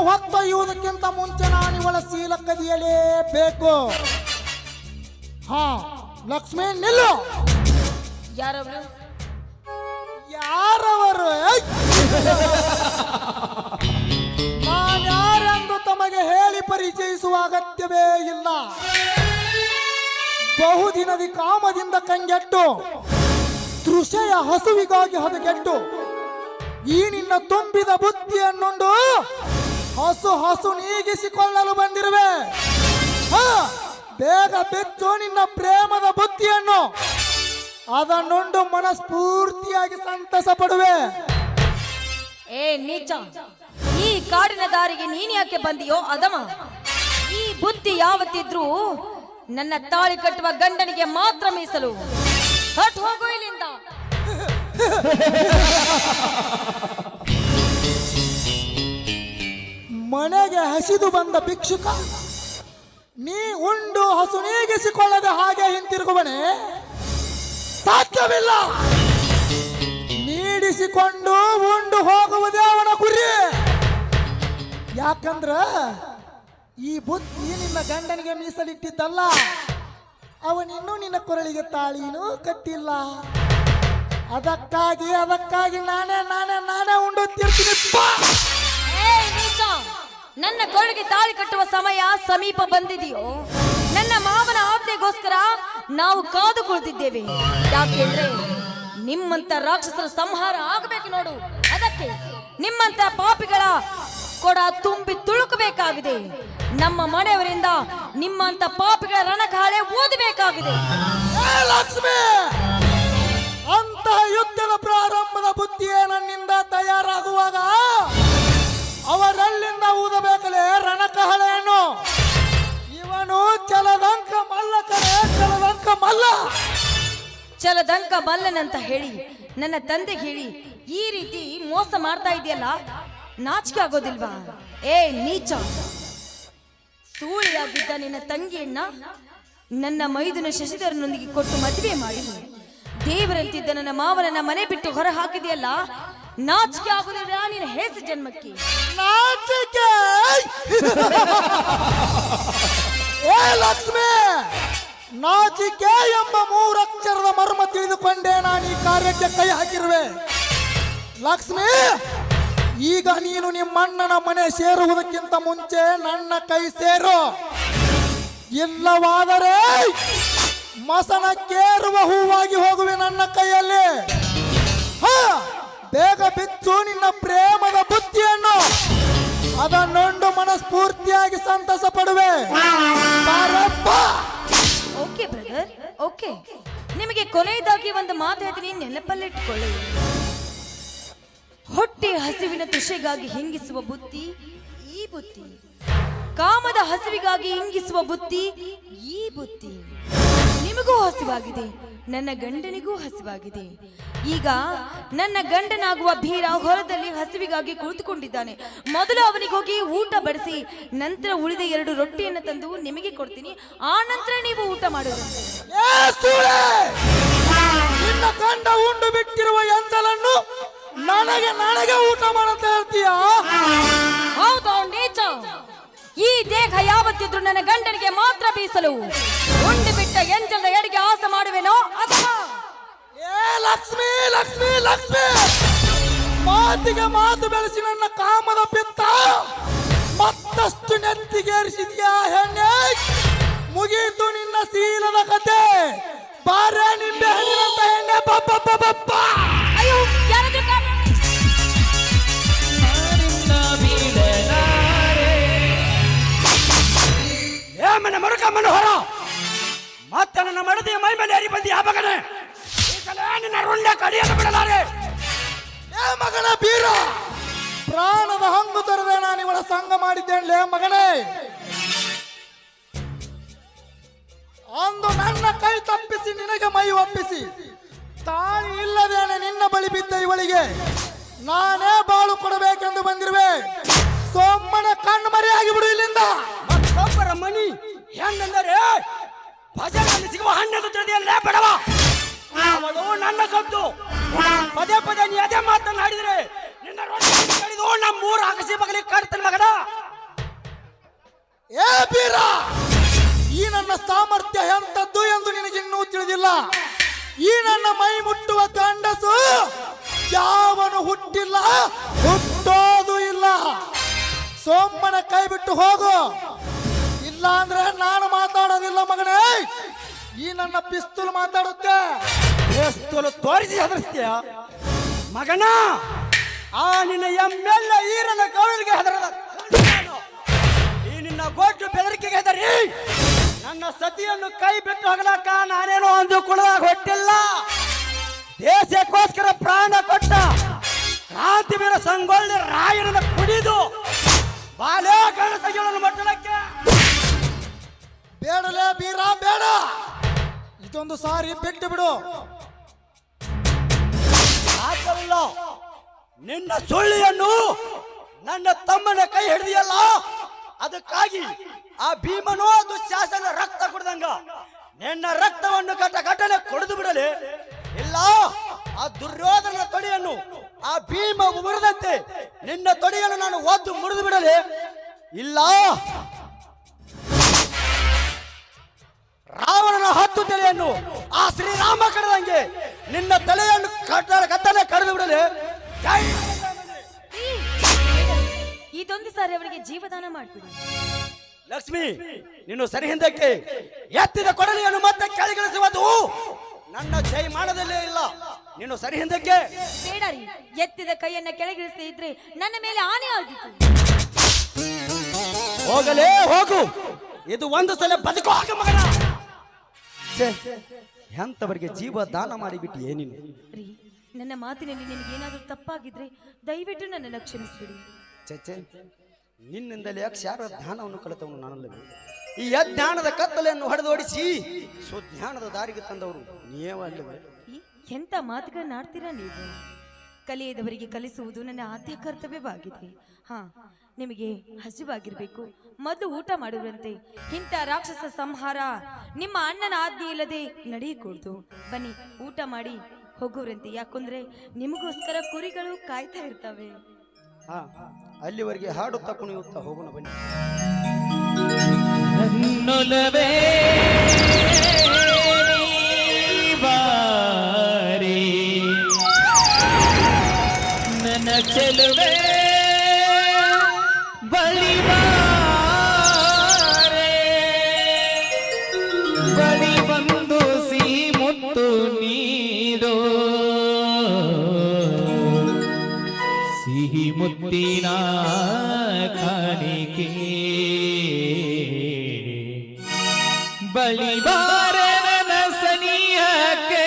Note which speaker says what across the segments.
Speaker 1: ಹೊತ್ತೊಯ್ಯುವುದಕ್ಕಿಂತ ಮುಂಚೆ ನಾನು ಇವಳ ಶೀಲ ಕದಿಯಲೇಬೇಕು. ಹಾ ಲಕ್ಷ್ಮೀ ನಿಲ್ಲು.
Speaker 2: ಯಾರವರು?
Speaker 1: ಯಾರವರು? ನಾನ್ಯಾರೆಂದು ತಮಗೆ ಹೇಳಿ ಪರಿಚಯಿಸುವ ಅಗತ್ಯವೇ ಇಲ್ಲ. ಬಹುದಿನದಿ ಕಾಮದಿಂದ ಕಂಗೆಟ್ಟು ತೃಷೆಯ ಹಸುವಿಗಾಗಿ ಹದಗೆಟ್ಟು ಈ ನಿನ್ನ ತುಂಬಿದ ಬುದ್ಧಿಯನ್ನುಂಡು ಹಸು ನೀಗಿಸಿಕೊಳ್ಳಲು ಬಂದಿರುವೆ. ಬೇಗ ಬೆಚ್ಚು ನಿನ್ನ ಪ್ರೇಮದ ಬುದ್ಧಿಯನ್ನು, ಅದನ್ನುಂಡು ಮನಸ್ಫೂರ್ತಿಯಾಗಿ ಸಂತಸ ಪಡುವೆ.
Speaker 2: ಏ ನೀಚ, ಈ ಕಾಡಿನ ದಾರಿಗೆ ನೀನ್ ಯಾಕೆ ಬಂದಿಯೋ ಅದಮ? ಈ ಬುದ್ಧಿ ಯಾವತ್ತಿದ್ರೂ ನನ್ನ ತಾಳಿ ಕಟ್ಟುವ ಗಂಡನಿಗೆ ಮಾತ್ರ ಮೀಸಲು. ಹೊಟ್ಟು ಹೋಗು ಇಲ್ಲಿಂದ.
Speaker 1: ಮನೆಗೆ ಹಸಿದು ಬಂದ ಭಿಕ್ಷುಕ ನೀ ಉಂಡು ಹಸು ನೀಗಿಸಿಕೊಳ್ಳದೆ ಹಾಗೆ ಹಿಂತಿರುಗುವನೆ? ಸಾಧ್ಯವಿಲ್ಲ. ನೀಡಿಸಿಕೊಂಡು ಉಂಡು ಹೋಗುವುದೇ ಅವನ ಗುರಿ. ಯಾಕಂದ್ರ ಈ ಬುದ್ಧಿ ನಿನ್ನ ಗಂಡನಿಗೆ ಮೀಸಲಿಟ್ಟಿದ್ದಲ್ಲ. ಅವನಿನ್ನೂ ನಿನ್ನ ಕೊರಳಿಗೆ ತಾಳಿನೂ ಕಟ್ಟಿಲ್ಲ. ಅದಕ್ಕಾಗಿ ನಾನೇ ಉಂಡು ತೀರ್ತೀನಿ.
Speaker 2: ನನ್ನ ಕೊರಳಿಗೆ ತಾಳಿ ಕಟ್ಟುವ ಸಮಯ ಸಮೀಪ ಬಂದಿದೆಯೋ? ನನ್ನ ಮಾವನ ಆಜ್ಞೆಗೋಸ್ಕರ ನಾವು ಕಾದು ಕುಳಿತಿದ್ದೇವೆ. ಯಾಕೆಂದ್ರೆ ನಿಮ್ಮಂತ ರಾಕ್ಷಸರ ಸಂಹಾರ ಆಗಬೇಕು ನೋಡು. ಅದಕ್ಕೆ ನಿಮ್ಮಂತ ಪಾಪಿಗಳ ಕೊಡ ತುಂಬಿ ತುಳುಕಬೇಕಾಗಿದೆ. ನಮ್ಮ ಮನೆಯವರಿಂದ ನಿಮ್ಮಂತ ಪಾಪಿಗಳ ರಣಕಾಳೆ ಓದಬೇಕಾಗಿದೆ.
Speaker 1: ಲಕ್ಷ್ಮಿ, ಅಂತಹ ಯುದ್ಧದ ಪ್ರಾರಂಭದ ಬುದ್ಧಿಯೇ ನನ್ನಿಂದ ತಯಾರಾಗುವಾಗ ಅವರಲ್ಲಿಂದ ಊದಬೇಕಲೇ ರಣಕಹಳೆಯನ್ನು. ಇವನು ಚಲದಂಕ ಮಲ್ಲ ಕರೆ, ಚಲದಂಕ ಮಲ್ಲ.
Speaker 2: ಚಲದಂಕ ಮಲ್ಲನಂತ ಹೇಳಿ ನನ್ನ ತಂದೆ ಹೇಳಿ ಈ ರೀತಿ ಮೋಸ ಮಾಡ್ತಾ ಇದೆಯಲ್ಲ, ನಾಚಿಕೆ ಆಗೋದಿಲ್ವಾ? ಏ ನೀಚ, ಸೂಳಿಯಾಗಿದ್ದ ನಿನ್ನ ತಂಗಿಯನ್ನ ನನ್ನ ಮೈದುನ ಶಶಿಧರನೊಂದಿಗೆ ಕೊಟ್ಟು ಮದುವೆ ಮಾಡಿ ದೇವರಂತಿದ್ದ ನನ್ನ ಮಾವನನ್ನ ಮನೆ ಬಿಟ್ಟು ಹೊರ ಹಾಕಿದೆಯಲ್ಲ, ನಾಚಿಕೆ ಆಗುದಿಲ್ಲ ನಿನ್ನ ಹೇಸ ಜನ್ಮಕ್ಕೆ?
Speaker 1: ನಾಚಿಕೆ? ಏ ಲಕ್ಷ್ಮಿ, ನಾಚಿಕೆ ಎಂಬ ಮೂರಕ್ಷರದ ಮರ್ಮ ತಿಳಿದುಕೊಂಡೇ ನಾನು ಈ ಕಾರ್ಯಕ್ಕೆ ಕೈ ಹಾಕಿರುವೆ. ಲಕ್ಷ್ಮಿ, ಈಗ ನೀನು ನಿಮ್ಮಣ್ಣನ ಮನೆ ಸೇರುವುದಕ್ಕಿಂತ ಮುಂಚೆ ನನ್ನ ಕೈ ಸೇರು. ಇಲ್ಲವಾದರೆ ಮಸನಕ್ಕೇರುವ ಹೂವಾಗಿ ಹೋಗುವೆ ನನ್ನ ಕೈಯಲ್ಲಿ. ಬೇಗ ಬಿಚ್ಚು ನಿನ್ನ ಪ್ರೇಮದ ಬುದ್ಧಿಯನ್ನು, ಅದನ್ನೊಂದು ಮನಸ್ಫೂರ್ತಿಯಾಗಿ ಸಂತಸ ಪಡುವೆ.
Speaker 2: Okay brother, okay. ನಿಮಗೆ ಕೊನೆಯದಾಗಿ ಒಂದು ಮಾತು ಹೇಳ್ತೀನಿ, ನೆನಪಲ್ಲಿಟ್ಟುಕೊಳ್ಳಿ. ಹೊಟ್ಟೆ ಹಸಿವಿನ ತುಷೆಗಾಗಿ ಹಿಂಗಿಸುವ ಬುದ್ಧಿ ಈ ಬುದ್ಧಿ, ಕಾಮದ ಹಸಿವಿಗಾಗಿ ಹಿಂಗಿಸುವ ಬುದ್ಧಿ ಈ ಬುದ್ಧಿ. ನಿಮಗೂ ಹಸಿವಾಗಿದೆ, ನನ್ನ ಗಂಡನಿಗೂ ಹಸಿವಾಗಿದೆ. ಈಗ ನನ್ನ ಗಂಡನಾಗುವ ಭೀರ ಹೊರದಲ್ಲಿ ಹಸಿವಿಗಾಗಿ ಕುಳಿತುಕೊಂಡಿದ್ದಾನೆ. ಮೊದಲು ಅವನಿಗೆ ಹೋಗಿ ಊಟ ಬಡಿಸಿ, ನಂತರ ಉಳಿದ 2 ರೊಟ್ಟಿಯನ್ನು ತಂದು ನಿಮಗೆ ಕೊಡ್ತೀನಿ. ಆ ನಂತರ ನೀವು ಊಟ ಮಾಡುವಂತೆ.
Speaker 1: ನಿನ್ನ ಗಂಡ ಉಂಡು ಬಿಟ್ಟಿರುವ ಎಂಜಲನ್ನು ನನಗೆ ಊಟ ಮಾಡಂತ ಹೇಳ್ತೀಯಾ?
Speaker 2: ಹೌದು ನೀಚ, ಈ ದೇಹ ಯಾವತ್ತಿದ್ರು ನನ್ನ ಗಂಡನಿಗೆ ಮಾತ್ರ ಬೀಸಲು. ಉಂಡು ಬಿಟ್ಟ ಎಂಜಲದ ಎಡೆಗೆ ಆಸೆ ಮಾಡುವೆನೋ ಅಥವಾ?
Speaker 1: ಏ ಲಕ್ಷ್ಮಿ, ಲಕ್ಷ್ಮಿ, ಲಕ್ಷ್ಮಿ, ಮಾತಿಗೆ ಮಾತು ಬೆಳೆಸಿ ನನ್ನ ಕಾಮದ ಪಿತ್ತ ಮತ್ತಷ್ಟು ನೆತ್ತಿಗೇರಿಸಿದ್ಯಾ ಹೆಣ್ಣೆ? ಮುಗೀತು ನಿನ್ನ ಶೀಲದ ಕತೆ. ಬಾರೆ ನಿಂಬೆ ಹಣ್ಣಿನಂತ ಹೆಣ್ಣೆ. ಬಪ್ಪ
Speaker 2: ಅಯ್ಯೋ, ಯಾರಾದ್ರೂ
Speaker 3: ಮನ ಮರುಕ ಮನೋಹರ, ಮತ್ತೆ ನನ್ನ ಮಡದಿಯ ಮೈ ಮೇಲೆ ಏರಿ ಬಂದಿ ಆ ಮಗನೇ. ನಿನ್ನ ರುಂಡೆ ಕಡಿಯನ್ನು ಬಿಡಲಾರೆ.
Speaker 1: ಏ ಮಗನ ಬೀರ, ಪ್ರಾಣದ ಹಂಗು ತರದೆ ನಾನು ಇವಳ ಸಂಗ ಮಾಡಿದ್ದೇನೆ ಮಗನೇ. ಅಂದು ನನ್ನ ಕೈ ತಪ್ಪಿಸಿ ನಿನಗೆ ಮೈ ಒಪ್ಪಿಸಿ ತಾಳಿ ಇಲ್ಲದೇನೆ ನಿನ್ನ ಬಳಿ ಬಿದ್ದ ಇವಳಿಗೆ ನಾನೇ ಬಾಳು ಕೊಡಬೇಕೆಂದು ಬಂದಿರುವೆ. ಸೋಮನ ಕಣ್ಣು ಮರೆಯಾಗಿ ಬಿಡು ಇಲ್ಲಿಂದ.
Speaker 3: ಮತ್ತೊಬ್ಬರ ಮನಿ ಹೆಣ್ಣೆಂದರೆ ಭಜನೆಯಲ್ಲಿ ಸಿಗುವ ಹಣ್ಣೆಂದು ತಿಳಿಯಲ್ಲೇ ಬೇಡವ. ಅವಳು ನನ್ನ ಸೊತ್ತು. ಪದೇ ಪದೇ ನೀ ಅದೇ ಮಾತನಾಡಿದರೆ ನಿನ್ನ ರೊಟ್ಟಿ ಕಡಿದು ನಮ್ಮ 3 ಅಗಸಿ ಬಗಲಿಗೆ ಕಟ್ತೇನೆ ಮಗನ.
Speaker 1: ಏ ಬೀರ, ಈ ನನ್ನ ಸಾಮರ್ಥ್ಯ ಎಂತದ್ದು ಎಂದು ನಿನಗಿನ್ನೂ ತಿಳಿದಿಲ್ಲ. ಈ ನನ್ನ ಮೈ ಮುಟ್ಟುವ ಗಂಡಸು ಯಾವನು ಹುಟ್ಟಿಲ್ಲ, ಹುಟ್ಟೋದು ಇಲ್ಲ. ಸೋಮನ ಕೈ ಬಿಟ್ಟು ಹೋಗು, ಇಲ್ಲ ಅಂದ್ರೆ ನಾನು ಮಾತಾಡೋದಿಲ್ಲ ಮಗನೇ. ಈ ನನ್ನ ಪಿಸ್ತೂಲ್ ಮಾತಾಡುತ್ತೆ.
Speaker 3: ಪಿಸ್ತೂಲ್ ತೋರಿಸಿ ಹೆದರ್ಸ್ತೀಯ ಮಗನ? ಆ ನಿನ್ನ ಎಮ್ಮೆಲ್ಲ ಈರನ ಗೌಳಿಗೆ ಹೆದರದ ಈ ನಿನ್ನ ಗೋಟು ಬೆದರಿಕೆಗೆ ಹೆದರಿ ನನ್ನ ಸತಿಯನ್ನು ಕೈ ಬಿಟ್ಟು ಹೋಗಲಾಕ ನಾನೇನೋ ಒಂದು ಕುಳದಾಗ ಹೊಟ್ಟಿಲ್ಲ. ದೇಶಕ್ಕೋಸ್ಕರ ಪ್ರಾಣ ಕೊಟ್ಟ ಕ್ರಾಂತಿವೀರ ಸಂಗೊಳ್ಳಿ ರಾಯನನ್ನ ಕುಡಿದು ಬಾಲೆ ಗಣಸಗಳನ್ನು ಮಟ್ಟಲಕ್ಕೆ
Speaker 1: ಬೇಡಲೇ ಬೀರ, ಬೇಡ. ಇದೊಂದು ಸಾರಿ ಬಿಟ್ಟು ಬಿಡು.
Speaker 3: ಸಾಧ್ಯವಿಲ್ಲ. ನಿನ್ನ ಸುಳ್ಳಿಯನ್ನು ನನ್ನ ತಮ್ಮನ ಕೈ ಹಿಡಿದಿಯಲ್ಲ, ಅದಕ್ಕಾಗಿ ಆ ಭೀಮನೋ ದುಶ್ಯಾಸನ ರಕ್ತ ಕುಡ್ದಂಗ ನಿನ್ನ ರಕ್ತವನ್ನು ಘಟನೆ ಕೊಡಿದು ಬಿಡಲಿ. ಇಲ್ಲ, ಆ ದುರ್ಯೋಧನ ತೊಡೆಯನ್ನು ಆ ಭೀಮ ಮುರಿದಂತೆ ನಿನ್ನ ತೊಡೆಯನ್ನು ನಾನು ಒದ್ದು ಮುರಿದು ಬಿಡಲಿ. ಇಲ್ಲ, ರಾವಣನ 10 ತಲೆಯನ್ನು ಆ ಶ್ರೀರಾಮ ಕಡದಂಗೆ ನಿನ್ನ ತಲೆಯನ್ನು ಕತ್ತಲೆ ಕಡಿದು ಬಿಡಲಿ. ಜೈ
Speaker 2: ಇದೊಂದು ಸಾರಿ ಅವರಿಗೆ ಜೀವದಾನ ಮಾಡ್ಬಿಡಿ.
Speaker 3: ಲಕ್ಷ್ಮಿ, ನೀನು ಸರಿ ಹಿಂದಕ್ಕೆ ಎತ್ತಿದ ಕೊಡಲಿಯನ್ನು ಮತ್ತೆ ಕೆಳಗಿಳಿಸುವುದು ನನ್ನ ಜೈ ಮಾಡದಲ್ಲೇ ಇಲ್ಲ. ನೀನು ಸರಿ ಹಿಂದಕ್ಕೆ.
Speaker 2: ಬೇಡ ರೀ, ಎತ್ತಿದ ಕೈಯನ್ನ ಕೆಳಗಿಳಿಸದೇ ಇದ್ರೆ ನನ್ನ ಮೇಲೆ ಆನೆ ಆಗಿತ್ತು.
Speaker 3: ಹೋಗಲೇ ಹೋಗು, ಇದು ಒಂದು ಸಲ ಬದುಕು ಹಾಕ ಮಗನ. ಎಂತವರಿಗೆ ಜೀವ ದಾನ ಮಾಡಿಬಿಟ್ಟು ಏನಿಲ್ಲ
Speaker 2: ರೀ, ನನ್ನ ಮಾತಿನಲ್ಲಿ ನಿನಗೇನಾದ್ರೂ ತಪ್ಪಾಗಿದ್ರೆ ದಯವಿಟ್ಟು ನನ್ನನ್ನು ಕ್ಷಮಿಸ್ಬಿಡಿ.
Speaker 3: ಚಚ್ಚೆ, ನಿನ್ನಿಂದಲೇ ಅಕ್ಷರ ಜ್ಞಾನವನ್ನು ಕಲಿತವನು ನಾನಲ್ಲವೇ? ಈ ಅಜ್ಞಾನದ ಕತ್ತಲೆಯನ್ನು ಹೊಡೆದೋಡಿಸಿ ಸುಜ್ಞಾನದ ದಾರಿಗೆ ತಂದವರು ನೀವಲ್ಲವೇ?
Speaker 2: ಎಂತ ಮಾತುಗಳನ್ನ ಆಡ್ತೀರಾ ನೀವು? ಕಲಿಯದವರಿಗೆ ಕಲಿಸುವುದು ನನ್ನ ಆದ್ಯ ಕರ್ತವ್ಯವಾಗಿದೆ. ಹಾ, ನಿಮಗೆ ಹಸಿವಾಗಿರ್ಬೇಕು, ಮೊದಲು ಊಟ ಮಾಡುವಂತೆ. ಇಂಥ ರಾಕ್ಷಸ ಸಂಹಾರ ನಿಮ್ಮ ಅಣ್ಣನ ಆಜ್ಞೆ ಇಲ್ಲದೆ ನಡೆಯಕೂಡ್ದು. ಬನ್ನಿ, ಊಟ ಮಾಡಿ ಹೋಗೋರಂತೆ. ಯಾಕಂದ್ರೆ ನಿಮಗೋಸ್ಕರ ಕುರಿಗಳು ಕಾಯ್ತಾ ಇರ್ತವೆ.
Speaker 3: ಹಾ, ಅಲ್ಲಿವರೆಗೆ ಹಾಡುತ್ತಾ ಕುಣಿಯುತ್ತಾ ಹೋಗೋಣ ಬನ್ನಿ.
Speaker 4: ನನ್ನೊಲವೇ ಬಾರಿ, ನನ್ನ ಚೆಲುವೆ ಬಳಿವಾರೆ, ಬಳಿ ಬಂದು ಸಿಹಿ ಮುತ್ತು ನೀಡೋ, ಸಿಹಿ ಮುತ್ತಿನ ಕಾಣಿಕೆ ಬಳಿವಾರೆ ನನ್ನ ಸನಿಹಕ್ಕೆ.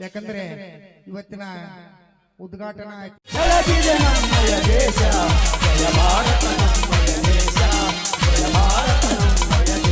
Speaker 1: ಯಾಕಂದ್ರೆ ಇವತ್ತಿನ ಉದ್ಘಾಟನಾ
Speaker 3: ಬೆಳಗಿದೆ ನಮ್ಮಯ ದೇಶ, ಜಯ ಭಾರತ ನಮ್ಮಯ ದೇಶ, ಜಯ ಭಾರತ ನಮ್ಮಯ ದೇಶ.